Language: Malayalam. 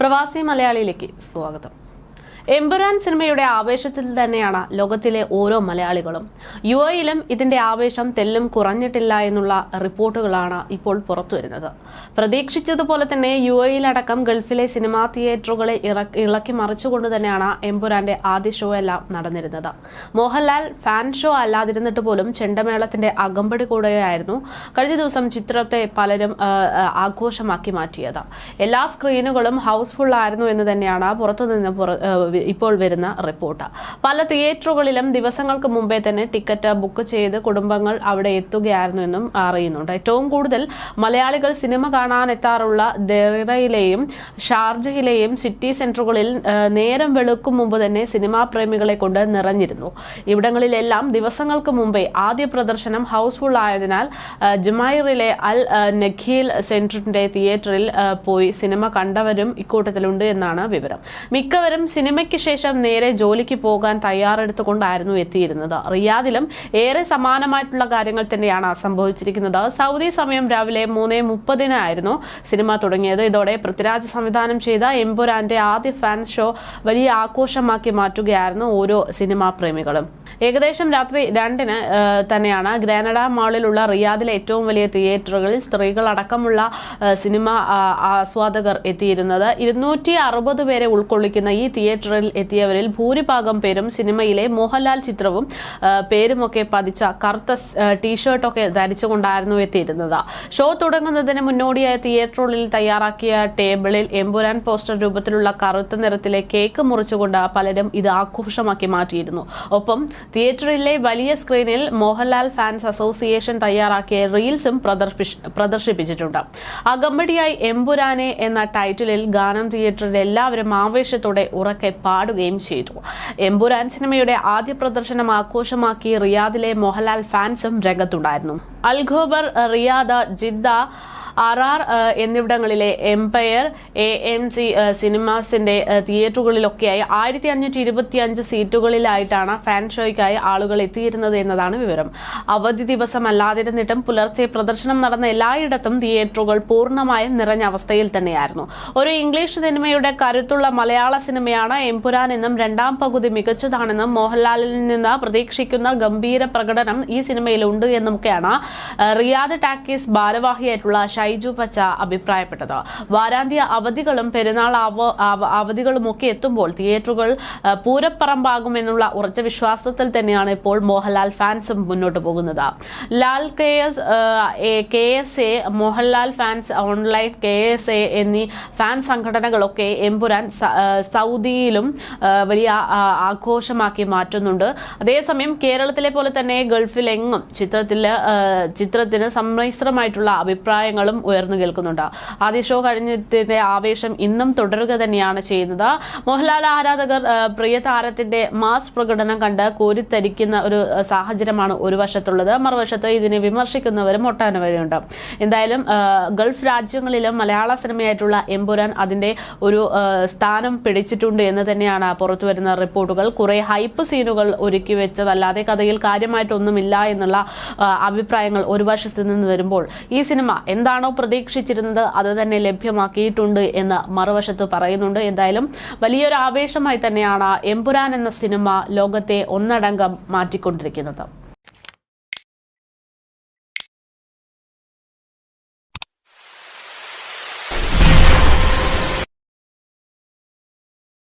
പ്രവാസി മലയാളിയിലേക്ക് സ്വാഗതം. എമ്പുരാൻ സിനിമയുടെ ആവേശത്തിൽ തന്നെയാണ് ലോകത്തിലെ ഓരോ മലയാളികളും. യുഎഇയിലും ഇതിന്റെ ആവേശം തെല്ലും കുറഞ്ഞിട്ടില്ല എന്നുള്ള റിപ്പോർട്ടുകളാണ് ഇപ്പോൾ പുറത്തുവരുന്നത്. പ്രതീക്ഷിച്ചതുപോലെ തന്നെ യുഎഇയിലടക്കം ഗൾഫിലെ സിനിമാ തിയേറ്ററുകളെ ഇളക്കി മറിച്ചുകൊണ്ട് തന്നെയാണ് എമ്പുരാന്റെ ആദ്യ ഷോ എല്ലാം നടന്നിരുന്നത്. മോഹൻലാൽ ഫാൻ ഷോ അല്ലാതിരുന്നിട്ട് പോലും ചെണ്ടമേളത്തിന്റെ അകമ്പടി കൂടെയായിരുന്നു കഴിഞ്ഞ ദിവസം ചിത്രത്തെ പലരും ആഘോഷമാക്കി മാറ്റിയത്. എല്ലാ സ്ക്രീനുകളും ഹൗസ്ഫുൾ ആയിരുന്നു എന്ന് തന്നെയാണ് പുറത്തുനിന്ന് ഇപ്പോൾ വരുന്ന റിപ്പോർട്ട്. പല തിയേറ്ററുകളിലും ദിവസങ്ങൾക്ക് മുമ്പേ തന്നെ ടിക്കറ്റ് ബുക്ക് ചെയ്ത് കുടുംബങ്ങൾ അവിടെ എത്തുകയായിരുന്നു എന്നും അറിയുന്നുണ്ട്. ഏറ്റവും കൂടുതൽ മലയാളികൾ സിനിമ കാണാൻ എത്താറുള്ള ദെറയിലെയും ഷാർജയിലെയും സിറ്റി സെന്ററുകളിൽ നേരം വെളുക്കും മുമ്പ് തന്നെ സിനിമാ പ്രേമികളെ കൊണ്ട് നിറഞ്ഞിരുന്നു. ഇവിടങ്ങളിലെല്ലാം ദിവസങ്ങൾക്ക് മുമ്പേ ആദ്യ പ്രദർശനം ഹൗസ്ഫുൾ ആയതിനാൽ ജുമൈറിലെ അൽ നഖീൽ സെന്ററിന്റെ തിയേറ്ററിൽ പോയി സിനിമ കണ്ടവരും ഇക്കൂട്ടത്തിലുണ്ട് എന്നാണ് വിവരം. മിക്കവരും സിനിമയ്ക്ക് ശേഷം നേരെ ജോലിക്ക് പോകാൻ തയ്യാറെടുത്തുകൊണ്ടായിരുന്നു എത്തിയിരുന്നത്. റിയാദിലും ഏറെ സമാനമായിട്ടുള്ള കാര്യങ്ങൾ തന്നെയാണ് സംഭവിച്ചിരിക്കുന്നത്. സൗദി സമയം രാവിലെ 3:30 സിനിമ തുടങ്ങിയത്. ഇതോടെ പൃഥ്വിരാജ് സംവിധാനം ചെയ്ത എമ്പുരാന്റെ ആദ്യ ഫാൻ ഷോ വലിയ ആഘോഷമാക്കി മാറ്റുകയായിരുന്നു ഓരോ സിനിമാ പ്രേമികളും. ഏകദേശം രാത്രി 2 തന്നെയാണ് ഗ്രാനഡ മാളിലുള്ള റിയാദിലെ ഏറ്റവും വലിയ തിയേറ്ററുകളിൽ സ്ത്രീകളടക്കമുള്ള സിനിമ ആസ്വാദകർ എത്തിയിരുന്നത്. 260 പേരെ ഉൾക്കൊള്ളിക്കുന്ന ഈ തിയേറ്ററിൽ എത്തിയവരിൽ ഭൂരിഭാഗം പേരും സിനിമയിലെ മോഹൻലാൽ ചിത്രവും പേരുമൊക്കെ പതിച്ച കറുത്ത ടീഷർട്ടൊക്കെ ധരിച്ചുകൊണ്ടായിരുന്നു എത്തിയിരുന്നത്. ഷോ തുടങ്ങുന്നതിന് മുന്നോടിയായി തിയേറ്ററുകളിൽ തയ്യാറാക്കിയ ടേബിളിൽ എമ്പുരാൻ പോസ്റ്റർ രൂപത്തിലുള്ള കറുത്ത നിറത്തിലെ കേക്ക് മുറിച്ചുകൊണ്ട് പലരും ഇത് ആഘോഷമാക്കി മാറ്റിയിരുന്നു. ഒപ്പം തിയേറ്ററിലെ വലിയ സ്ക്രീനിൽ മോഹൻലാൽ ഫാൻസ് അസോസിയേഷൻ തയ്യാറാക്കിയ റീൽസും പ്രദർശിപ്പിച്ചിട്ടുണ്ട്. അകമ്പടിയായി എമ്പുരാനെ എന്ന ടൈറ്റിലിൽ ഗാനം തിയേറ്ററിൽ എല്ലാവരും ആവേശത്തോടെ ഉറക്കെ പാടുകയും ചെയ്തു. എമ്പുരാൻ സിനിമയുടെ ആദ്യ പ്രദർശനം ആഘോഷമാക്കി റിയാദിലെ മോഹൻലാൽ ഫാൻസും രംഗത്തുണ്ടായിരുന്നു. അൽഖോബർ, റിയാദ്, ജിദ്ദ, RR എന്നിവിടങ്ങളിലെ എംപയർ, AMC സിനിമാസിന്റെ തിയേറ്ററുകളിലൊക്കെയായി 1525 സീറ്റുകളിലായിട്ടാണ് ഫാൻ ഷോയ്ക്കായി ആളുകൾ എത്തിയിരുന്നത് എന്നതാണ് വിവരം. അവധി ദിവസമല്ലാതിരുന്നിട്ടും പുലർച്ചെ പ്രദർശനം നടന്ന എല്ലായിടത്തും തിയേറ്ററുകൾ പൂർണ്ണമായും നിറഞ്ഞ അവസ്ഥയിൽ തന്നെയായിരുന്നു. ഒരു ഇംഗ്ലീഷ് സിനിമയുടെ കരുത്തുള്ള മലയാള സിനിമയാണ് എമ്പുരാൻ എന്നും രണ്ടാം പകുതി മികച്ചതാണെന്നും മോഹൻലാലിൽ നിന്ന് പ്രതീക്ഷിക്കുന്ന ഗംഭീര പ്രകടനം ഈ സിനിമയിലുണ്ട് എന്നുമൊക്കെയാണ് റിയാദ് ടാക്കീസ് ഭാരവാഹിയായിട്ടുള്ള ഷൈജു പച്ച അഭിപ്രായപ്പെട്ടത്. വാരാന്ത്യ അവധികളും പെരുന്നാൾ അവധികളുമൊക്കെ എത്തുമ്പോൾ തിയേറ്ററുകൾ പൂരപ്പറമ്പാകുമെന്നുള്ള ഉറച്ച വിശ്വാസത്തിൽ തന്നെയാണ് ഇപ്പോൾ മോഹൻലാൽ ഫാൻസും മുന്നോട്ട് പോകുന്നത്. Lal KSA, Mohanlal fans online, KSA എന്നീ ഫാൻ സംഘടനകളൊക്കെ എമ്പുരാൻ സൗദിയിലും വലിയ ആഘോഷമാക്കി മാറ്റുന്നുണ്ട്. അതേസമയം കേരളത്തിലെ പോലെ തന്നെ ഗൾഫിലെങ്ങും ചിത്രത്തിന് സമ്മിശ്രമായിട്ടുള്ള അഭിപ്രായങ്ങളും ഉയർന്നു കേൾക്കുന്നുണ്ട്. ആദ്യ ഷോ കഴിഞ്ഞതിന്റെ ആവേശം ഇന്നും തുടരുക തന്നെയാണ് ചെയ്യുന്നത്. മോഹൻലാൽ ആരാധകർ പ്രിയ താരത്തിന്റെ മാസ് പ്രകടനം കണ്ട് കോരിത്തരിക്കുന്ന ഒരു സാഹചര്യമാണ് ഒരു വശത്തുള്ളത്. മറുവശത്ത് ഇതിനെ വിമർശിക്കുന്നവരും ഒട്ടനവധിയുണ്ട്. എന്തായാലും ഗൾഫ് രാജ്യങ്ങളിലും മലയാള സിനിമയായിട്ടുള്ള എമ്പുരാൻ അതിന്റെ ഒരു സ്ഥാനം പിടിച്ചിട്ടുണ്ട് എന്ന് തന്നെയാണ് പുറത്തുവരുന്ന റിപ്പോർട്ടുകൾ. കുറെ ഹൈപ്പ് സീനുകൾ ഒരുക്കി വെച്ചതല്ലാതെ കഥയിൽ കാര്യമായിട്ടൊന്നുമില്ല എന്നുള്ള അഭിപ്രായങ്ങൾ ഒരു വശത്ത് നിന്ന് വരുമ്പോൾ ഈ സിനിമ എന്താണോ പ്രതീക്ഷിച്ചിരുന്നത് അത് തന്നെ ലഭ്യമാക്കിയിട്ടുണ്ട് എന്ന് മറുവശത്ത് പറയുന്നുണ്ട്. എന്തായാലും വലിയൊരു ആവേശമായി തന്നെയാണ് എമ്പുരാൻ എന്ന സിനിമ ലോകത്തെ ഒന്നടങ്കം മാറ്റിക്കൊണ്ടിരിക്കുന്നത്.